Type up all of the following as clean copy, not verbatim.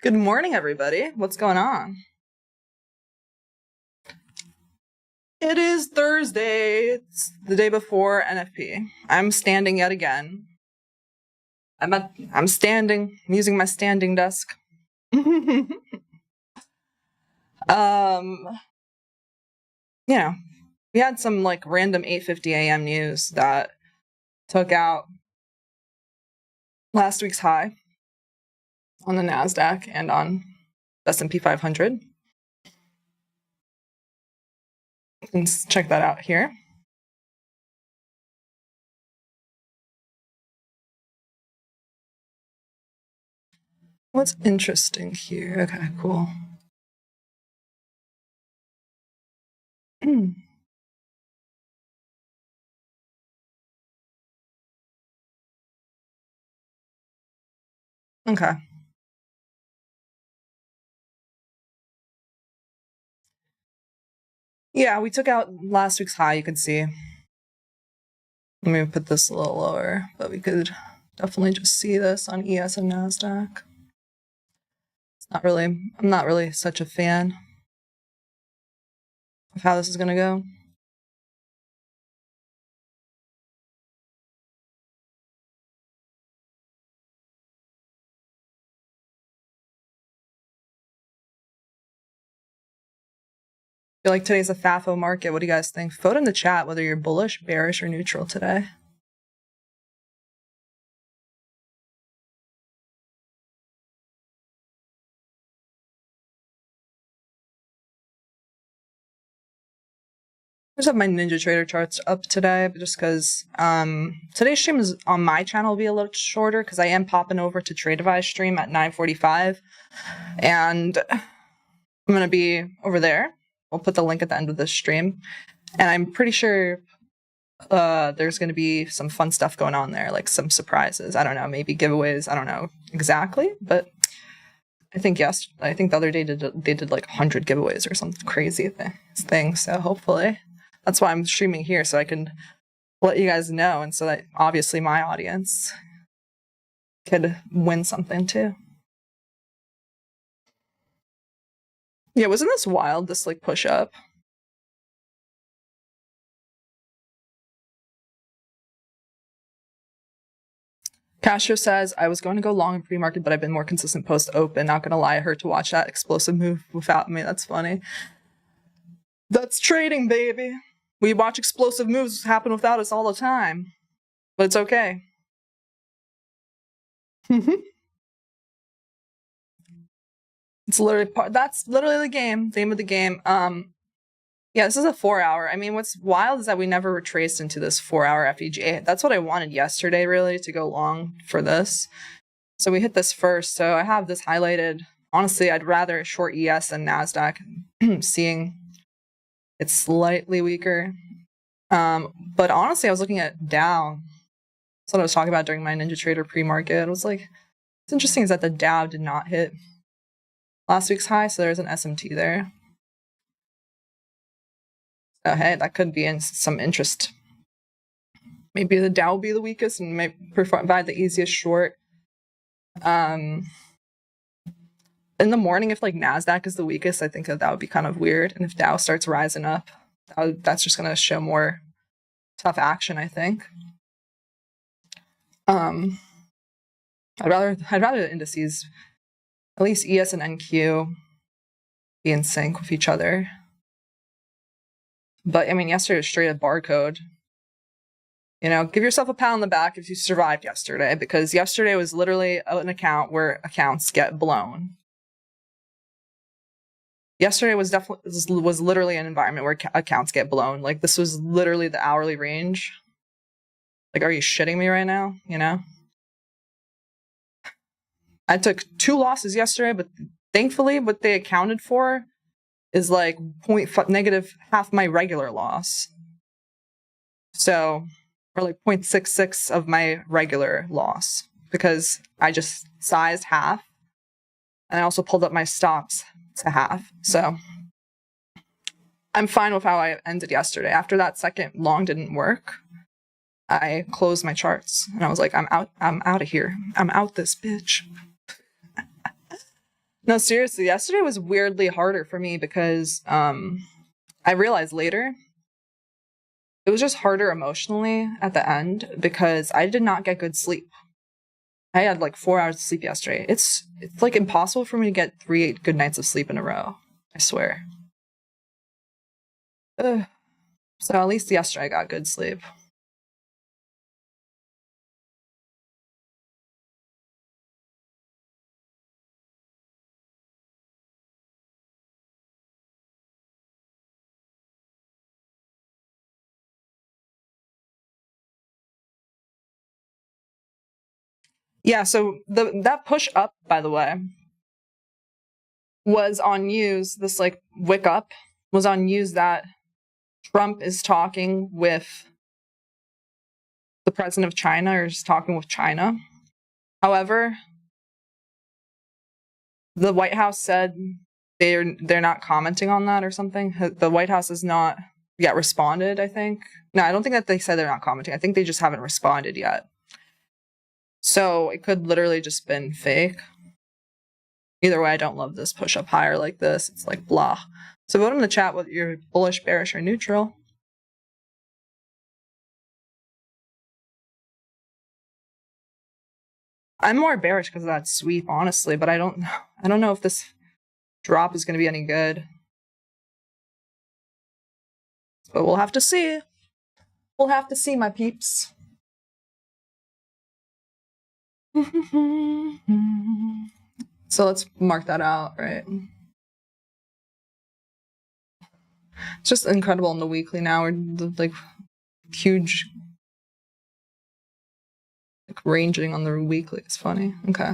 Good morning, everybody. What's going on? It is Thursday. It's the day before NFP. I'm standing yet again. I'm standing. I'm using my standing desk. You know, we had some like random 8:50 a.m. news that took out last week's high on the NASDAQ and on S&P 500. Let's check that out here. What's interesting here? Okay, cool. Okay. Yeah, we took out last week's high, you can see. Let me put this a little lower, but we could definitely just see this on ES and NASDAQ. I'm not really such a fan of how this is going to go. I feel like today's a FAFO market. What do you guys think? Vote in the chat whether you're bullish, bearish, or neutral today. I just have my Ninja Trader charts up today, just because today's stream is on my channel will be a little shorter because I am popping over to Tradeify's stream at 9:45, and I'm gonna be over there. I'll put the link at the end of this stream, and I'm pretty sure there's going to be some fun stuff going on there, like some surprises. I don't know, maybe giveaways. I don't know exactly, but I think the other day they did like 100 giveaways or something crazy thing. So hopefully that's why I'm streaming here, so I can let you guys know, and so that obviously my audience could win something too. Yeah, wasn't this wild, this like push up? Castro says, I was going to go long in pre-market, but I've been more consistent post-open. Not gonna lie, I heard to watch that explosive move without me. That's funny. That's trading, baby. We watch explosive moves happen without us all the time. But it's okay. It's literally that's literally the game. Name of the game. Yeah, this is a 4-hour. I mean, what's wild is that we never retraced into this 4-hour FEGA. That's what I wanted yesterday, really, to go long for this. So we hit this first. So I have this highlighted. Honestly, I'd rather short ES than NASDAQ, seeing it's slightly weaker. But honestly, I was looking at Dow. That's what I was talking about during my Ninja Trader pre-market. I was like, what's interesting is that the Dow did not hit last week's high, so there's an SMT there. Oh, hey, that could be in some interest. Maybe the Dow will be the weakest and might provide the easiest short. In the morning, if like NASDAQ is the weakest, I think that would be kind of weird. And if Dow starts rising up, that's just going to show more tough action, I think. I'd rather the indices, at least ES and NQ, be in sync with each other. But I mean, yesterday was straight up barcode. You know, give yourself a pat on the back if you survived yesterday, because yesterday was literally an account where accounts get blown. Yesterday was literally an environment where accounts get blown. Like, this was literally the hourly range. Like, are you shitting me right now? You know? I took 2 losses yesterday, but thankfully what they accounted for is like negative half my regular loss. So, or like 0.66 of my regular loss, because I just sized half, and I also pulled up my stops to half. So I'm fine with how I ended yesterday. After that second long didn't work, I closed my charts, and I was like, I'm out of here. I'm out this bitch. No, seriously, yesterday was weirdly harder for me because I realized later it was just harder emotionally at the end because I did not get good sleep. I had like 4 hours of sleep yesterday. It's like impossible for me to get 3 good nights of sleep in a row. I swear. Ugh. So at least yesterday I got good sleep. Yeah, so that push up, by the way, was on news. This like wick up was on news that Trump is talking with the president of China or is talking with China. However, the White House said they're not commenting on that or something. The White House has not yet responded, I think. No, I don't think that they said they're not commenting. I think they just haven't responded yet. So it could literally just been fake. Either way, I don't love this push up higher like this. It's like blah. So vote in the chat whether you're bullish, bearish, or neutral. I'm more bearish because of that sweep, honestly, but I don't know if this drop is going to be any good. But we'll have to see. We'll have to see, my peeps. So let's mark that out, right? It's just incredible in the weekly now. We're like huge, like ranging on the weekly. It's funny. Okay.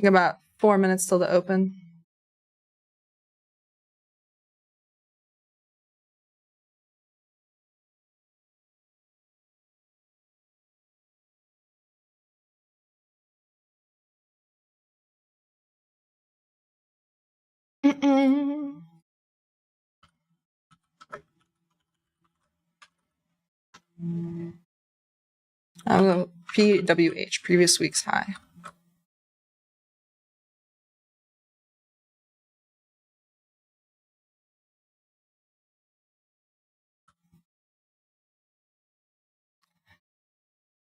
About 4 minutes till the open. I'm going to PWH, previous week's high.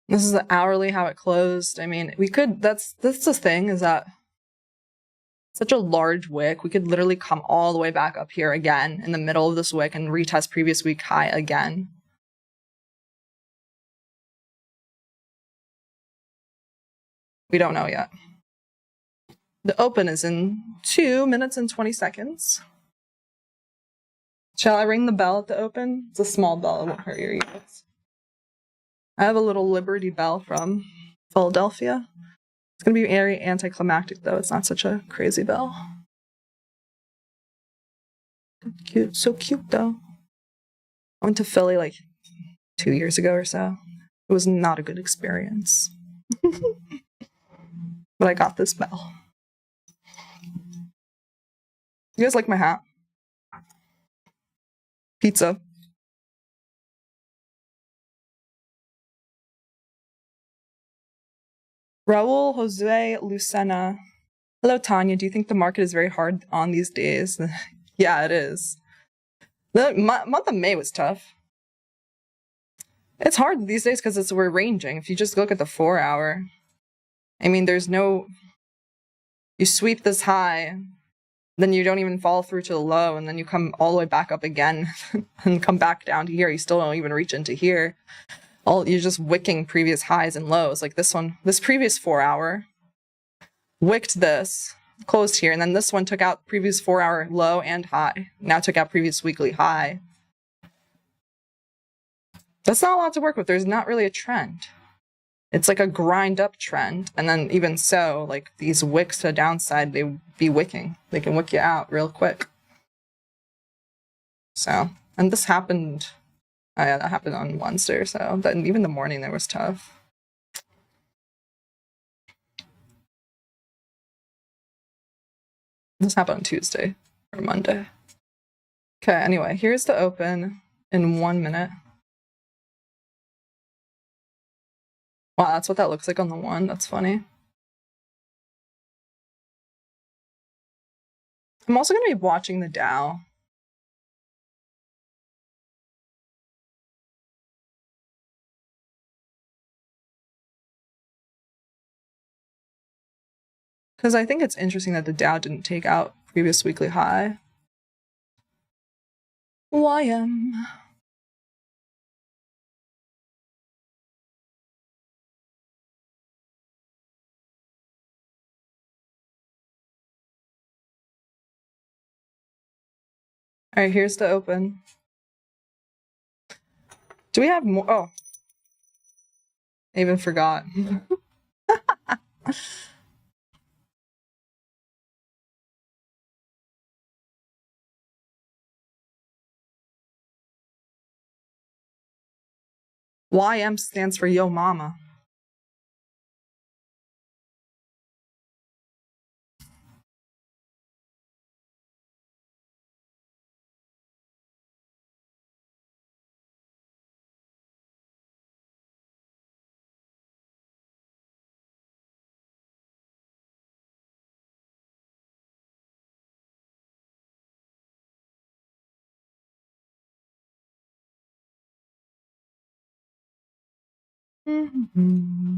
This is the hourly, how it closed. I mean, we could, that's the thing, is that such a large wick, we could literally come all the way back up here again in the middle of this wick and retest previous week high again. We don't know yet. The open is in 2 minutes and 20 seconds. Shall I ring the bell at the open? It's a small bell, it won't hurt your ears. I have a little Liberty Bell from Philadelphia. It's going to be very anticlimactic, though. It's not such a crazy bell. Cute. So cute, though. I went to Philly like 2 years ago or so. It was not a good experience. But I got this bell. You guys like my hat? Pizza. Raul Jose Lucena. Hello, Tanya. Do you think the market is very hard on these days? Yeah, it is. The month of May was tough. It's hard these days because we're ranging. If you just look at the 4 hour, I mean, there's no. You sweep this high, then you don't even fall through to the low, and then you come all the way back up again and come back down to here. You still don't even reach into here. You're just wicking previous highs and lows. Like this one, this previous 4 hour wicked this, closed here, and then this one took out previous 4 hour low and high. Now took out previous weekly high. That's not a lot to work with. There's not really a trend. It's like a grind up trend. And then even so, like these wicks to the downside, they be wicking. They can wick you out real quick. So, and this happened, yeah, that happened on Wednesday or so. Then even the morning there was tough. This happened on Tuesday or Monday. Okay, anyway, here's the open in 1 minute. Wow, that's what that looks like on the one. That's funny. I'm also going to be watching the Dow. Because I think it's interesting that the Dow didn't take out previous weekly high. YM. All right, here's the open. Do we have more? Oh, I even forgot. YM stands for Yo Mama. Mm-hmm.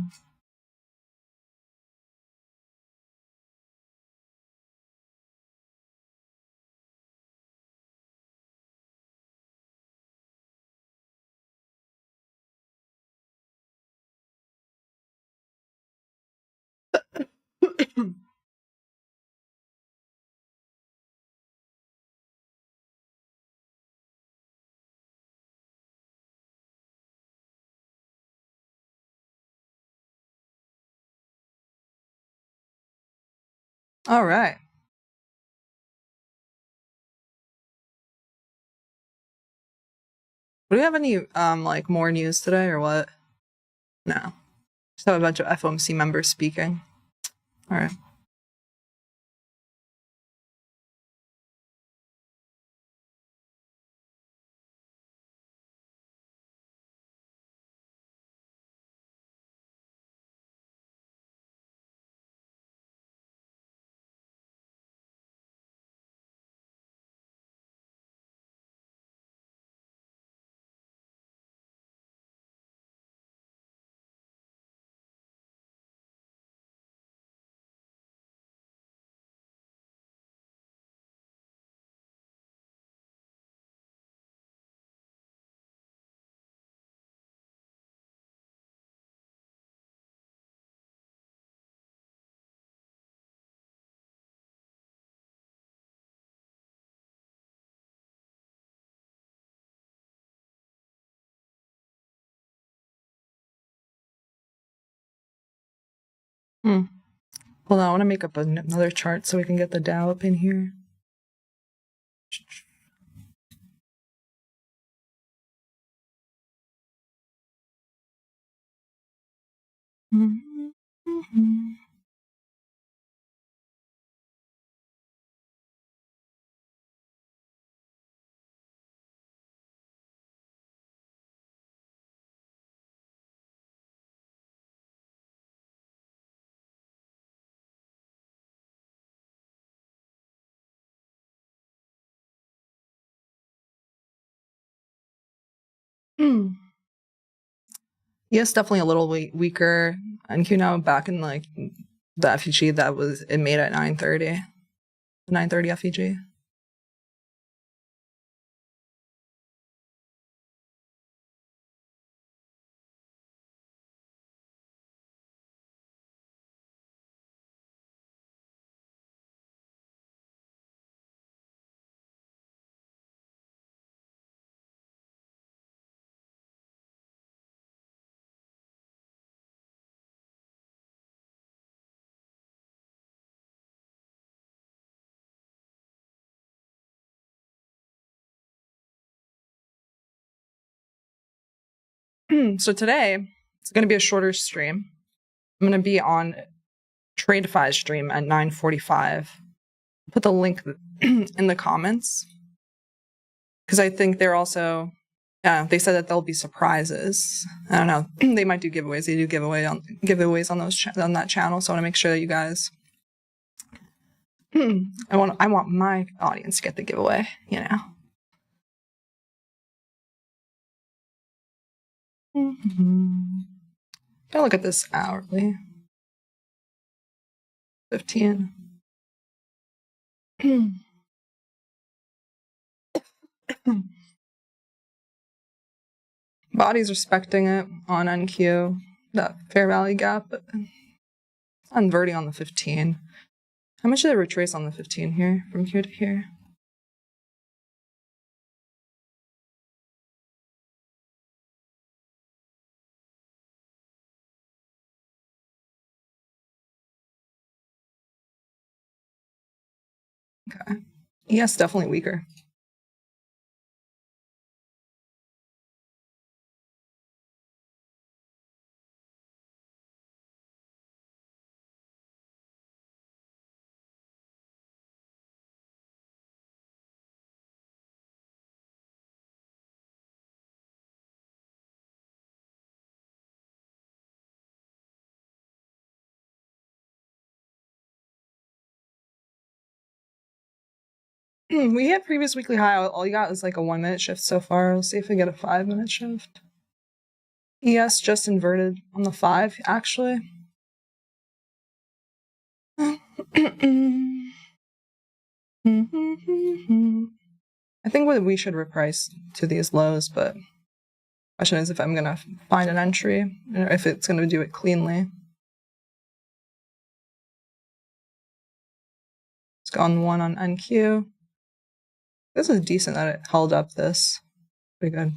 All right. Do we have any like more news today or what? No. Just have a bunch of FOMC members speaking. All right. Hmm. Hold on, I want to make up another chart so we can get the Dow up in here. Mm-hmm. Yes, definitely a little weaker. And Q now back in like the FEG that was it made at 9:30. 9:30 FEG. So today it's going to be a shorter stream. I'm going to be on TradeFi stream at 9:45. Put the link in the comments because I think they're also Yeah, they said that there'll be surprises. I don't know. They might do giveaways. They do giveaways on those on that channel. So I want to make sure that you guys. I want my audience to get the giveaway. You know. Gotta look at this hourly. 15. Body's respecting it on NQ, that fair value gap, but it's inverting on the 15. How much did it retrace on the 15 here, from here to here? Okay. Yes, definitely weaker. We hit previous weekly high. All you got is like a 1 minute shift so far. Let's see if we get a 5 minute shift. ES just inverted on the 5, actually. I think we should reprice to these lows, but question is if I'm gonna find an entry or if it's gonna do it cleanly. It's gone 1 on NQ. This is decent that it held up this. Pretty good.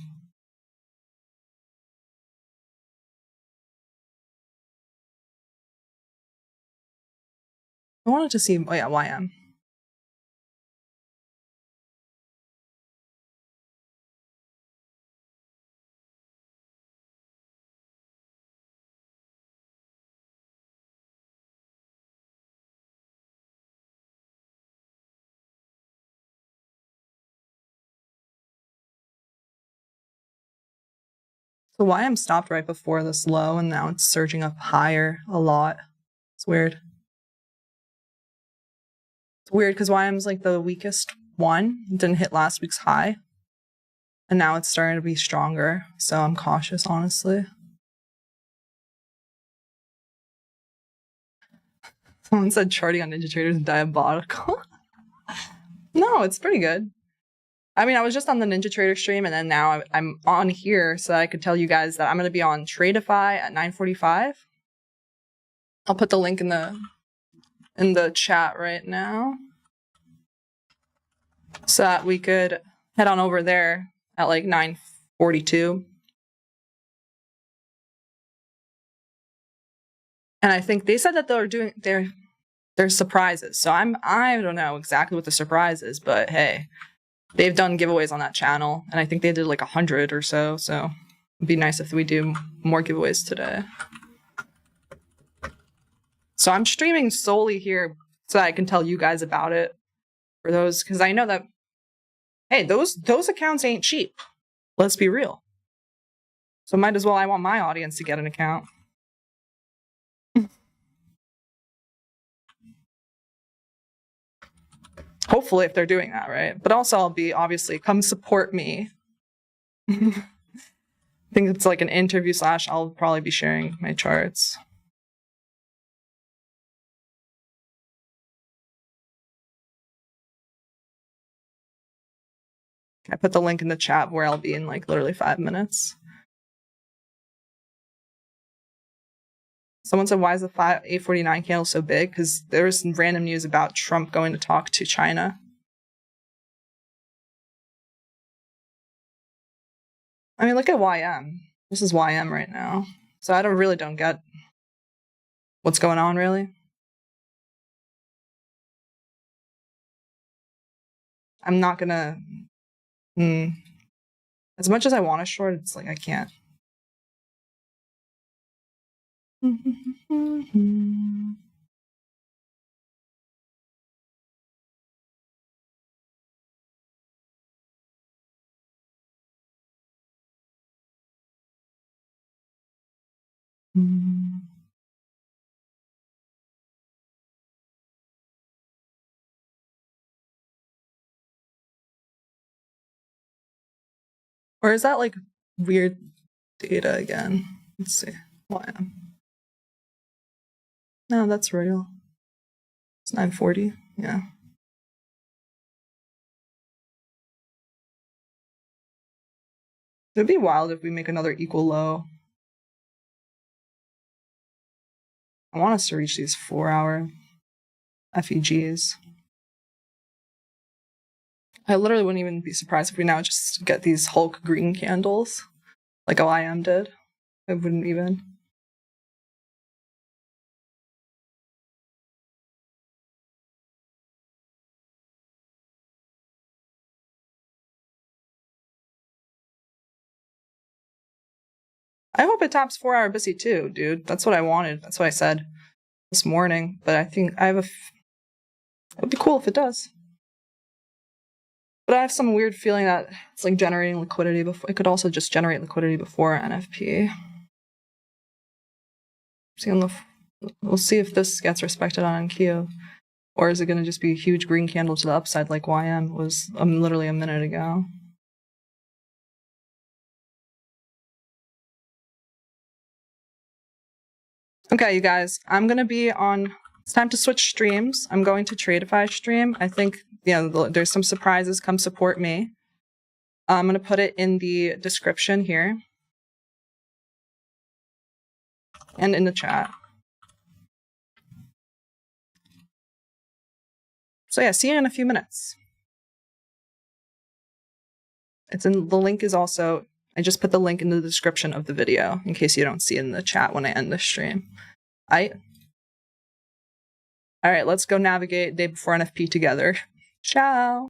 I wanted to see, oh yeah, YM. So YM stopped right before this low and now it's surging up higher a lot. It's weird. It's weird because YM's like the weakest one. It didn't hit last week's high. And now it's starting to be stronger. So I'm cautious, honestly. Someone said charting on Ninja Trader is diabolical. No, it's pretty good. I mean, I was just on the Ninja Trader stream, and then now I'm on here, so I could tell you guys that I'm going to be on Tradeify at 9:45. I'll put the link in the chat right now, so that we could head on over there at like 9:42. And I think they said that they're doing there's surprises. So I don't know exactly what the surprise is, but hey. They've done giveaways on that channel, and I think they did like 100 or so, so it'd be nice if we do more giveaways today. So I'm streaming solely here so that I can tell you guys about it for those, because I know that, hey, those accounts ain't cheap. Let's be real. So might as well, I want my audience to get an account. Hopefully, if they're doing that, right? But also, I'll be obviously come support me. I think it's like an interview / I'll probably be sharing my charts. I put the link in the chat where I'll be in like literally 5 minutes. Someone said, why is the 849 candle so big? Because there was some random news about Trump going to talk to China. I mean, look at YM. This is YM right now. So I don't get what's going on, really. I'm not gonna... As much as I want to short, it's like I can't. Or is that like weird data again? Let's see. YM. No, that's real. It's 940. Yeah. It'd be wild if we make another equal low. I want us to reach these 4-hour FEGs. I literally wouldn't even be surprised if we now just get these Hulk green candles, like OIM did. I wouldn't even. I hope it tops 4-hour BISI too, dude. That's what I wanted. That's what I said this morning. But I think I have it would be cool if it does. But I have some weird feeling that it's like generating liquidity before. It could also just generate liquidity before NFP. We'll see if this gets respected on NQ. Or is it going to just be a huge green candle to the upside like YM was literally a minute ago? Okay, you guys, I'm going to be on... It's time to switch streams. I'm going to Tradeify stream. I think, there's some surprises. Come support me. I'm going to put it in the description here. And in the chat. So yeah, see you in a few minutes. The link is also... I just put the link in the description of the video in case you don't see it in the chat when I end the stream. All right, let's go navigate day before NFP together. Ciao.